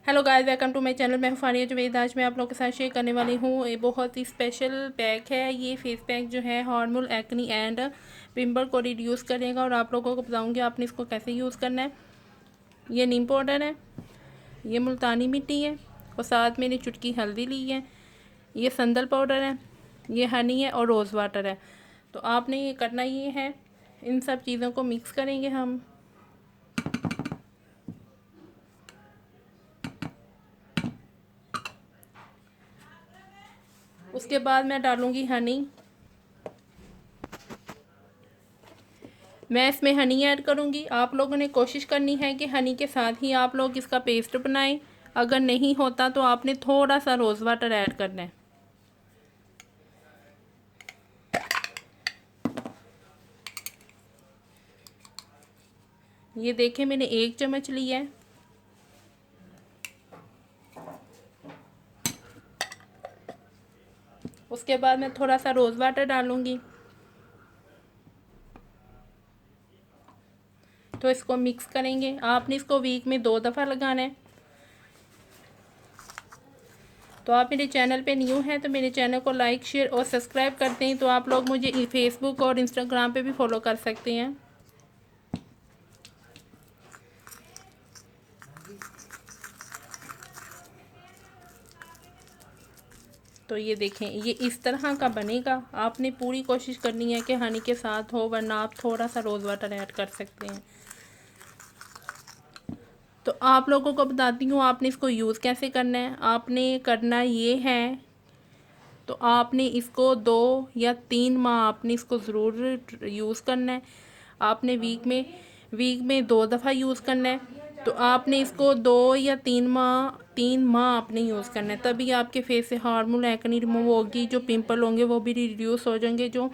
Hello guys, welcome to my channel. मैं हूं फानिया जुवेद। आज मैं आप लोगों के साथ शेयर करने वाली हूं ये बहुत ही स्पेशल पैक है। ये फेस पैक जो है हार्मोन एक्नी एंड पिंपल को रिड्यूस करेगा और आप लोगों को बताऊंगी आपने इसको कैसे यूज़ करना है। ये नीम पाउडर है, ये मुल्तानी मिट्टी है और साथ मैंने चुटकी हल्दी ली है। ये संदल पाउडर है, ये हनी है और रोज़ वाटर है। तो आपने ये करना ये है, इन सब चीज़ों को मिक्स करेंगे हम। उसके बाद मैं डालूंगी हनी। मैं इसमें हनी ऐड करूंगी। आप लोगों ने कोशिश करनी है कि हनी के साथ ही आप लोग इसका पेस्ट बनाएं। अगर नहीं होता तो आपने थोड़ा सा रोज़ वाटर ऐड करना है। ये देखें, मैंने 1 चम्मच लिया है। उसके बाद मैं थोड़ा सा रोज़ वाटर डालूंगी। तो इसको मिक्स करेंगे। आपने इसको वीक में 2 दफ़ा लगाना है। तो आप मेरे चैनल पे न्यू हैं तो मेरे चैनल को लाइक, शेयर और सब्सक्राइब करते हैं। तो आप लोग मुझे फेसबुक और इंस्टाग्राम पे भी फॉलो कर सकते हैं। तो ये देखें, ये इस तरह का बनेगा। आपने पूरी कोशिश करनी है कि हनी के साथ हो, वरना आप थोड़ा सा रोज़ वाटर ऐड कर सकते हैं। तो आप लोगों को बताती हूँ आपने इसको यूज़ कैसे करना है। आपने करना ये है, तो आपने इसको 2 या 3 माह आपने इसको ज़रूर यूज़ करना है। आपने वीक में 2 दफ़ा यूज़ करना है। तो आपने इसको 2 या 3 माह आपने यूज़ करना है, तभी आपके फेस से हार्मोन एक्ने रिमूव होगी। जो पिंपल होंगे वो भी रिड्यूस हो जाएंगे। जो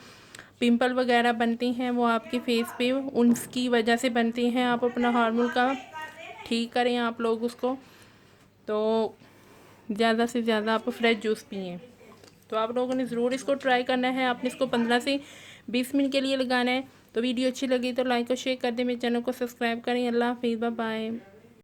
पिंपल वगैरह बनते हैं वो आपके फेस पे उनकी वजह से बनते हैं। आप अपना हार्मोन का ठीक करें आप लोग उसको। तो ज़्यादा से ज़्यादा आप फ्रेश जूस पिएं। तो आप लोगों ने ज़रूर इसको ट्राई करना है। आपने इसको 15 से 20 मिनट के लिए लगाना है। तो वीडियो अच्छी लगी तो लाइक और शेयर कर दें। मेरे चैनल को सब्सक्राइब करें। अल्लाह हाफिज़, बाय बाय।